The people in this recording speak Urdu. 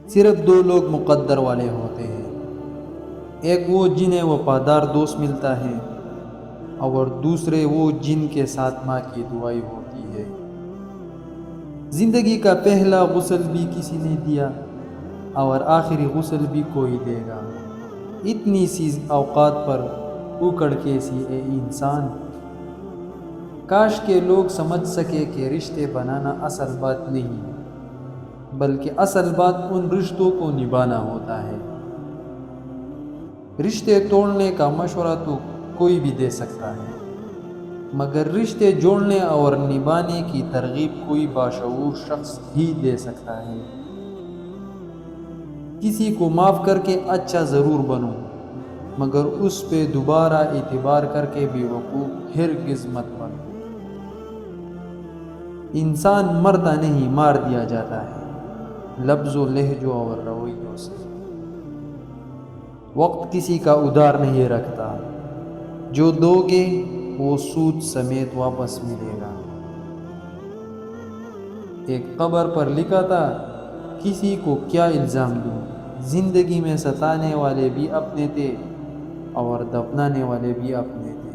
صرف دو لوگ مقدر والے ہوتے ہیں، ایک وہ جنہیں وفادار دوست ملتا ہے، اور دوسرے وہ جن کے ساتھ ماں کی دعائی ہوتی ہے۔ زندگی کا پہلا غسل بھی کسی نے دیا، اور آخری غسل بھی کوئی دے گا۔ اتنی سی اوقات پر اکڑ کیسی اے انسان۔ کاش کہ لوگ سمجھ سکے کہ رشتے بنانا اصل بات نہیں، بلکہ اصل بات ان رشتوں کو نبھانا ہوتا ہے۔ رشتے توڑنے کا مشورہ تو کوئی بھی دے سکتا ہے، مگر رشتے جوڑنے اور نبھانے کی ترغیب کوئی باشعور شخص ہی دے سکتا ہے۔ کسی کو معاف کر کے اچھا ضرور بنو، مگر اس پہ دوبارہ اعتبار کر کے بے وقوف ہرگز مت بنو۔ انسان مرتا نہیں، مار دیا جاتا ہے، لفظوں، لہجوں اور رویوں سے۔ وقت کسی کا ادھار نہیں رکھتا، جو دو گے وہ سود سمیت واپس ملے گا۔ ایک قبر پر لکھا تھا، کسی کو کیا الزام دوں، زندگی میں ستانے والے بھی اپنے تھے اور دفنانے والے بھی اپنے تھے۔